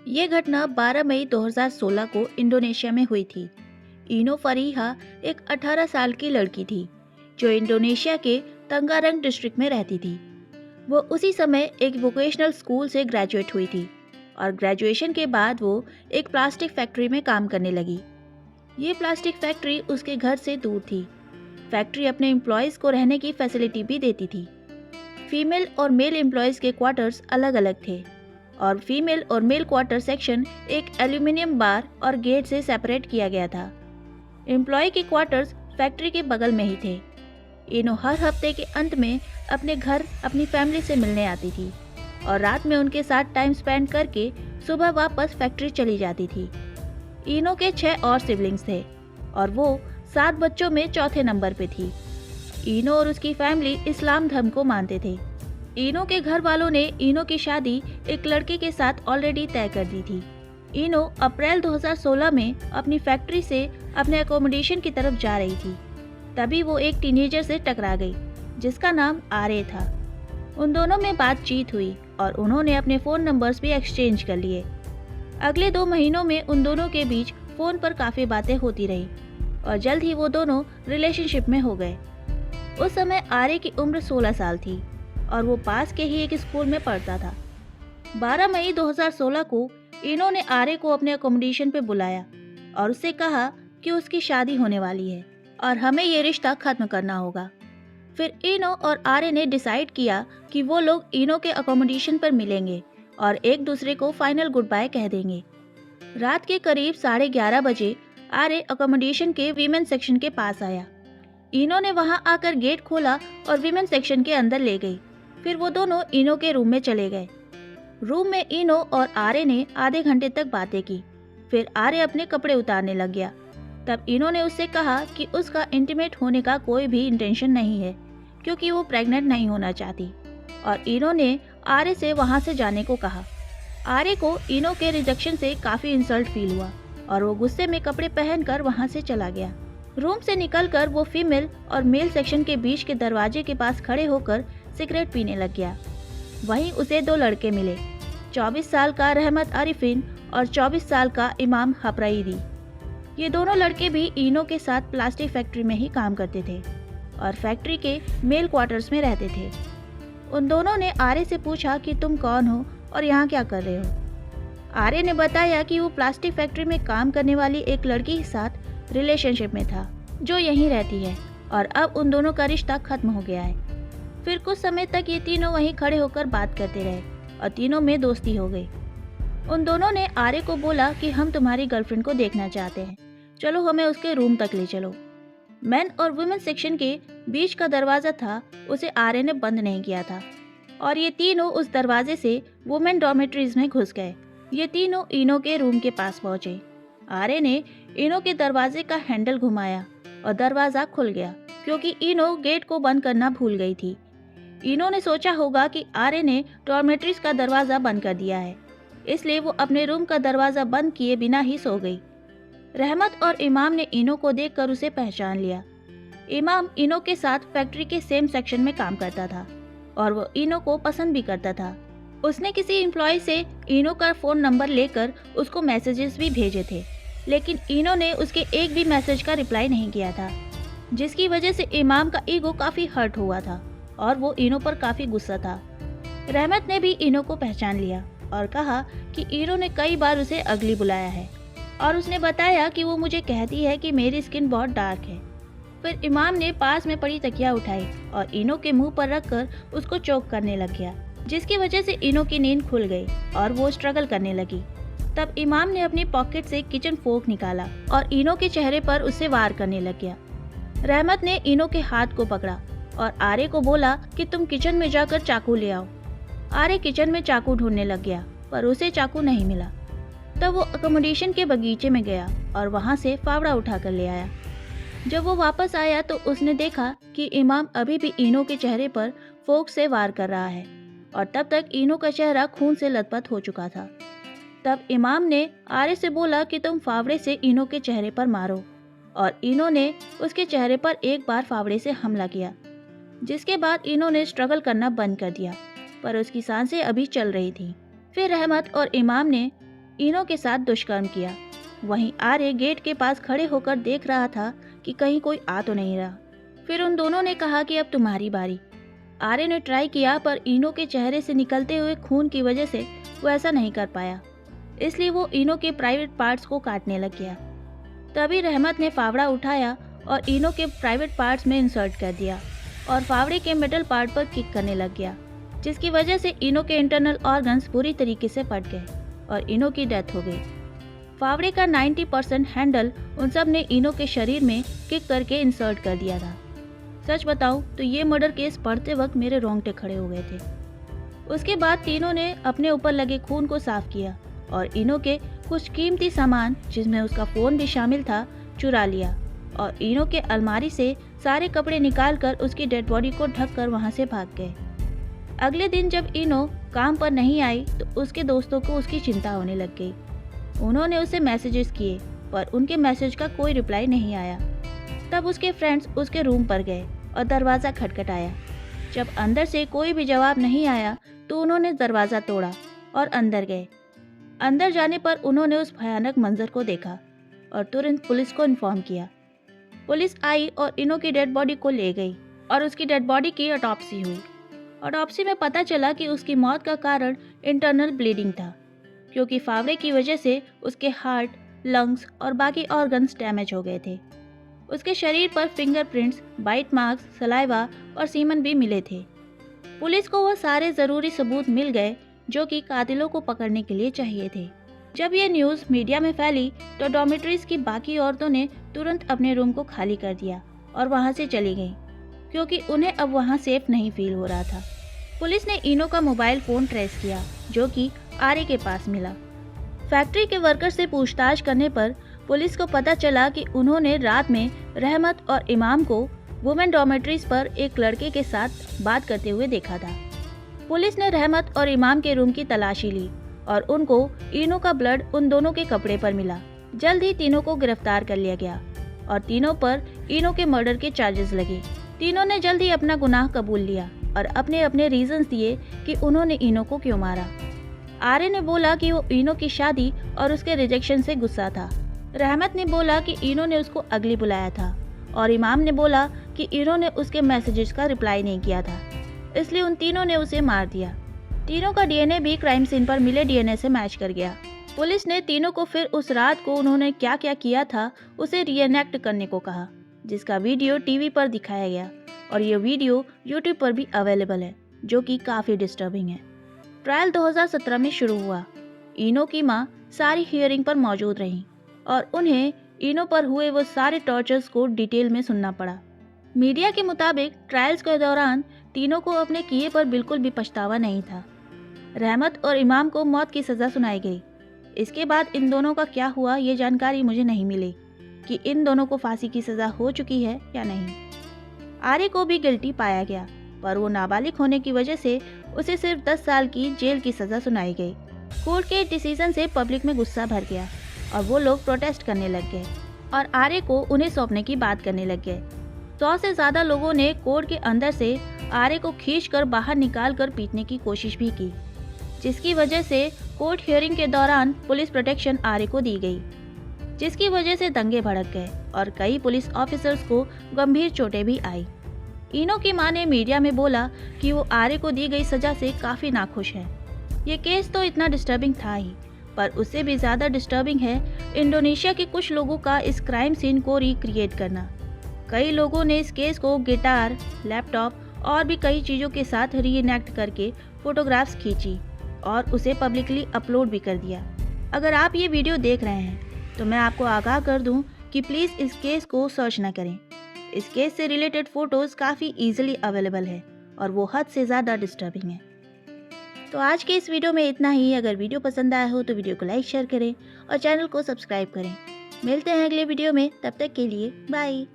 ये घटना 12 मई 2016 को इंडोनेशिया में हुई थी। इनो फरीहा एक 18 साल की लड़की थी जो इंडोनेशिया के तंगारंग डिस्ट्रिक्ट में रहती थी। वो उसी समय एक वोकेशनल स्कूल से ग्रेजुएट हुई थी और ग्रेजुएशन के बाद वो एक प्लास्टिक फैक्ट्री में काम करने लगी। ये प्लास्टिक फैक्ट्री उसके घर से दूर थी। फैक्ट्री अपने एम्प्लॉयज़ को रहने की फैसिलिटी भी देती थी। फीमेल और मेल एम्प्लॉयज़ के क्वार्टर्स अलग अलग थे और फीमेल और मेल क्वार्टर सेक्शन एक एल्यूमिनियम बार और गेट से सेपरेट किया गया था। एम्प्लॉय के क्वार्टर्स फैक्ट्री के बगल में ही थे। इनो हर हफ्ते के अंत में अपने घर अपनी फैमिली से मिलने आती थी और रात में उनके साथ टाइम स्पेंड करके सुबह वापस फैक्ट्री चली जाती थी। इनो के 6 और सिबलिंग्स थे और वो 7 बच्चों में चौथे नंबर पे थी। इनो और उसकी फैमिली इस्लाम धर्म को मानते थे। इनो के घर वालों ने इनो की शादी एक लड़के के साथ ऑलरेडी तय कर दी थी। इनो अप्रैल 2016 में अपनी फैक्ट्री से अपने अकोमोडेशन की तरफ जा रही थी। तभी वो एक टीनेजर से टकरा गई जिसका नाम आरे था। उन दोनों में बातचीत हुई और उन्होंने अपने फ़ोन नंबर्स भी एक्सचेंज कर लिए। अगले 2 महीनों में उन दोनों के बीच फ़ोन पर काफ़ी बातें होती रही और जल्द ही वो दोनों रिलेशनशिप में हो गए। उस समय आरे की उम्र 16 साल थी और वो पास के ही एक स्कूल में पढ़ता था। 12 मई 2016 को इनो ने आरे को अपने अकोमोडेशन पे बुलाया और उससे कहा कि उसकी शादी होने वाली है और हमें ये रिश्ता खत्म करना होगा। फिर इनो और आरे ने डिसाइड किया कि वो लोग इनो के अकोमोडेशन पर मिलेंगे और एक दूसरे को फाइनल गुड बाय कह देंगे। रात के करीब 11:30 बजे आरे अकोमोडेशन के वीमेन सेक्शन के पास आया। इनो ने वहां आकर गेट खोला और वीमेन सेक्शन के अंदर ले गई। फिर वो दोनों इनो के रूम में चले गए। रूम में इनो और आरे ने आधे घंटे तक बातें की। फिर आरे अपने कपड़े उतारने लग गया। तब इनो ने उससे कहा कि उसका इंटीमेट होने का कोई भी इंटेंशन नहीं है क्योंकि वो प्रेग्नेंट नहीं होना चाहती और इनो ने आरे से वहां से जाने को कहा। आरे को इनो के रिजेक्शन से काफ़ी इंसल्ट फील हुआ और वो गुस्से में कपड़े पहनकर वहां से चला गया। रूम से निकलकर वो फीमेल और मेल सेक्शन के बीच के दरवाजे के पास खड़े होकर सिगरेट पीने लग गया। वहीं उसे 2 लड़के मिले, 24 साल का रहमत आरिफिन और 24 साल का इमाम हपराईदी। ये दोनों लड़के भी इनो के साथ प्लास्टिक फैक्ट्री में ही काम करते थे और फैक्ट्री के मेल क्वार्टर्स में रहते थे। उन दोनों ने आरे से पूछा कि तुम कौन हो और यहाँ क्या कर रहे हो। आरे ने बताया कि वो प्लास्टिक फैक्ट्री में काम करने वाली एक लड़की के साथ रिलेशनशिप में था जो यहीं रहती है और अब उन दोनों का रिश्ता खत्म हो गया है। फिर कुछ समय तक ये तीनों वहीं खड़े होकर बात करते रहे और तीनों में दोस्ती हो गई। उन दोनों ने आरे को बोला कि हम तुम्हारी गर्लफ्रेंड को देखना चाहते हैं, चलो हमें उसके रूम तक ले चलो। मेन और वुमेन सेक्शन के बीच का दरवाज़ा था, उसे आरे ने बंद नहीं किया था और ये तीनों उस दरवाजे से वुमेन डॉर्मेट्रीज में घुस गए। ये तीनों इनो के रूम के पास पहुंचे। आरे ने इनो के दरवाजे का हैंडल घुमाया और दरवाज़ा खुल गया क्योंकि इनो गेट को बंद करना भूल गई थी। इनो ने सोचा होगा कि आरे ने डॉर्मेट्रीज का दरवाज़ा बंद कर दिया है, इसलिए वो अपने रूम का दरवाज़ा बंद किए बिना ही सो गई। रहमत और इमाम ने इनो को देखकर उसे पहचान लिया। इमाम इनो के साथ फैक्ट्री के सेम सेक्शन में काम करता था और वो इनो को पसंद भी करता था। उसने किसी एम्प्लॉय से इनो का फ़ोन नंबर लेकर उसको मैसेजेस भी भेजे थे, लेकिन इनो ने उसके एक भी मैसेज का रिप्लाई नहीं किया था, जिसकी वजह से इमाम का ईगो काफ़ी हर्ट हुआ था और वो इनो पर काफ़ी गुस्सा था। रहमत ने भी इनो को पहचान लिया और कहा कि इनो ने कई बार उसे अगली बुलाया है और उसने बताया कि वो मुझे कहती है कि मेरी स्किन बहुत डार्क है। फिर इमाम ने पास में पड़ी तकिया उठाई और इनो के मुंह पर रखकर उसको चोक करने लग गया, जिसकी वजह से इनो की नींद खुल गई और वो स्ट्रगल करने लगी। तब इमाम ने अपनी पॉकेट से किचन फोर्क निकाला और इनो के चेहरे पर उससे वार करने लग गया। रहमत ने इनो के हाथ को पकड़ा और आरे को बोला कि तुम किचन में जाकर चाकू ले आओ। आरे किचन में चाकू ढूंढने लग गया पर उसे चाकू नहीं मिला। तब वो अकोमोडेशन के बगीचे में गया और वहाँ से फावड़ा उठाकर ले आया। जब वो वापस आया तो उसने देखा कि इमाम अभी भी इनो के चेहरे पर फोर्क से वार कर रहा है और तब तक इनो का चेहरा खून से लथपथ हो चुका था। तब इमाम ने आरे से बोला कि तुम फावड़े से इनो के चेहरे पर मारो और इनो ने उसके चेहरे पर एक बार फावड़े से हमला किया, जिसके बाद इनो ने स्ट्रगल करना बंद कर दिया पर उसकी सांसें अभी चल रही थी। फिर रहमत और इमाम ने इनो के साथ दुष्कर्म किया। वहीं आर्य गेट के पास खड़े होकर देख रहा था कि कहीं कोई आ तो नहीं रहा। फिर उन दोनों ने कहा कि अब तुम्हारी बारी। आर्य ने ट्राई किया पर इनो के चेहरे से निकलते हुए खून की वजह से वो ऐसा नहीं कर पाया, इसलिए वो इनो के प्राइवेट पार्ट्स को काटने लग गया। तभी रहमत ने फावड़ा उठाया और इनो के प्राइवेट पार्ट्स में इंसर्ट कर दिया और फावड़े के मिडल पार्ट पर किक करने लग गया, जिसकी वजह से इनो के इंटरनल ऑर्गन्स पूरी तरीके से फट गए और इनो की डेथ हो गई। फावड़े का 90% हैंडल उन सब ने इनो के शरीर में किक करके इंसर्ट कर दिया था। सच बताऊं तो ये मर्डर केस पढ़ते वक्त मेरे रोंगटे खड़े हो गए थे। उसके बाद तीनों ने अपने ऊपर लगे खून को साफ किया और इनो के कुछ कीमती सामान, जिसमें उसका फ़ोन भी शामिल था, चुरा लिया और इनो के अलमारी से सारे कपड़े निकालकर उसकी डेड बॉडी को ढक कर वहाँ से भाग गए। अगले दिन जब इनो काम पर नहीं आई तो उसके दोस्तों को उसकी चिंता होने लग गई। उन्होंने उसे मैसेजेस किए पर उनके मैसेज का कोई रिप्लाई नहीं आया। तब उसके फ्रेंड्स उसके रूम पर गए और दरवाज़ा खटखटाया। जब अंदर से कोई भी जवाब नहीं आया तो उन्होंने दरवाज़ा तोड़ा और अंदर गए। अंदर जाने पर उन्होंने उस भयानक मंजर को देखा और तुरंत पुलिस को इन्फॉर्म किया। पुलिस आई और इनो की डेड बॉडी को ले गई और उसकी डेड बॉडी की ऑटोप्सी हुई। ऑटोप्सी में पता चला कि उसकी मौत का कारण इंटरनल ब्लीडिंग था, क्योंकि फावड़े की वजह से उसके हार्ट, लंग्स और बाकी ऑर्गन्स डैमेज हो गए थे। उसके शरीर पर फिंगरप्रिंट्स, बाइट मार्क्स, सलाइवा और सीमन भी मिले थे। पुलिस को वह सारे ज़रूरी सबूत मिल गए जो कि कातिलों को पकड़ने के लिए चाहिए थे। जब ये न्यूज़ मीडिया में फैली तो डॉर्मेट्रीज की बाकी औरतों ने तुरंत अपने रूम को खाली कर दिया और वहाँ से चली गईं, क्योंकि उन्हें अब वहाँ सेफ नहीं फील हो रहा था। पुलिस ने इनो का मोबाइल फ़ोन ट्रेस किया, जो कि आर्य के पास मिला। फैक्ट्री के वर्कर से पूछताछ करने पर पुलिस को पता चला कि उन्होंने रात में रहमत और इमाम को वुमेन डॉर्मेट्रीज पर एक लड़के के साथ बात करते हुए देखा था। पुलिस ने रहमत और इमाम के रूम की तलाशी ली और उनको इनो का ब्लड उन दोनों के कपड़े पर मिला। जल्द ही तीनों को गिरफ्तार कर लिया गया और तीनों पर इनो के मर्डर के चार्जेस लगे। तीनों ने जल्द ही अपना गुनाह कबूल लिया और अपने अपने रीजंस दिए कि उन्होंने इनो को क्यों मारा। आर्य ने बोला कि वो इनो की शादी और उसके रिजेक्शन से गुस्सा था। रहमत ने बोला कि इनो ने उसको अगली बुलाया था और इमाम ने बोला कि इनो ने उसके मैसेजेस का रिप्लाई नहीं किया था, इसलिए उन तीनों ने उसे मार दिया। तीनों का डीएनए भी क्राइम सीन पर मिले डीएनए से मैच कर गया। पुलिस ने तीनों को फिर उस रात को उन्होंने क्या क्या किया था उसे रीएनेक्ट करने को कहा, जिसका वीडियो टीवी पर दिखाया गया और ये वीडियो यूट्यूब पर भी अवेलेबल है, जो कि काफ़ी डिस्टर्बिंग है। ट्रायल 2017 में शुरू हुआ। इनो की मां सारी हियरिंग पर मौजूद रहीं और उन्हें इनो पर हुए वो सारे टॉर्चर्स को डिटेल में सुनना पड़ा। मीडिया के मुताबिक ट्रायल्स के दौरान तीनों को अपने किए पर बिल्कुल भी पछतावा नहीं था। रहमत और इमाम को मौत की सज़ा सुनाई गई। इसके बाद इन दोनों का क्या हुआ ये जानकारी मुझे नहीं मिली कि इन दोनों को फांसी की सज़ा हो चुकी है या नहीं। आर्य को भी गिल्टी पाया गया, पर वो नाबालिग होने की वजह से उसे सिर्फ 10 साल की जेल की सज़ा सुनाई गई। कोर्ट के डिसीजन से पब्लिक में गुस्सा भर गया और वो लोग प्रोटेस्ट करने लग गए और आर्य को उन्हें सौंपने की बात करने लग गए। 100 से ज़्यादा लोगों ने कोर्ट के अंदर से आर्य को खींचकर बाहर निकाल कर पीटने की कोशिश भी की, जिसकी वजह से कोर्ट हियरिंग के दौरान पुलिस प्रोटेक्शन आर्य को दी गई, जिसकी वजह से दंगे भड़क गए और कई पुलिस ऑफिसर्स को गंभीर चोटें भी आई। इनो की मां ने मीडिया में बोला कि वो आर्य को दी गई सज़ा से काफ़ी नाखुश है। ये केस तो इतना डिस्टर्बिंग था ही, पर उससे भी ज़्यादा डिस्टर्बिंग है इंडोनेशिया के कुछ लोगों का इस क्राइम सीन को रिक्रिएट करना। कई लोगों ने इस केस को गिटार, लैपटॉप और भी कई चीज़ों के साथ रीइनेक्ट करके फोटोग्राफ्स खींची और उसे पब्लिकली अपलोड भी कर दिया। अगर आप ये वीडियो देख रहे हैं तो मैं आपको आगाह कर दूं कि प्लीज़ इस केस को सर्च ना करें। इस केस से रिलेटेड फ़ोटोज़ काफ़ी ईजिली अवेलेबल है और वो हद से ज़्यादा डिस्टर्बिंग है। तो आज के इस वीडियो में इतना ही। अगर वीडियो पसंद आया हो तो वीडियो को लाइक शेयर करें और चैनल को सब्सक्राइब करें। मिलते हैं अगले वीडियो में, तब तक के लिए बाय।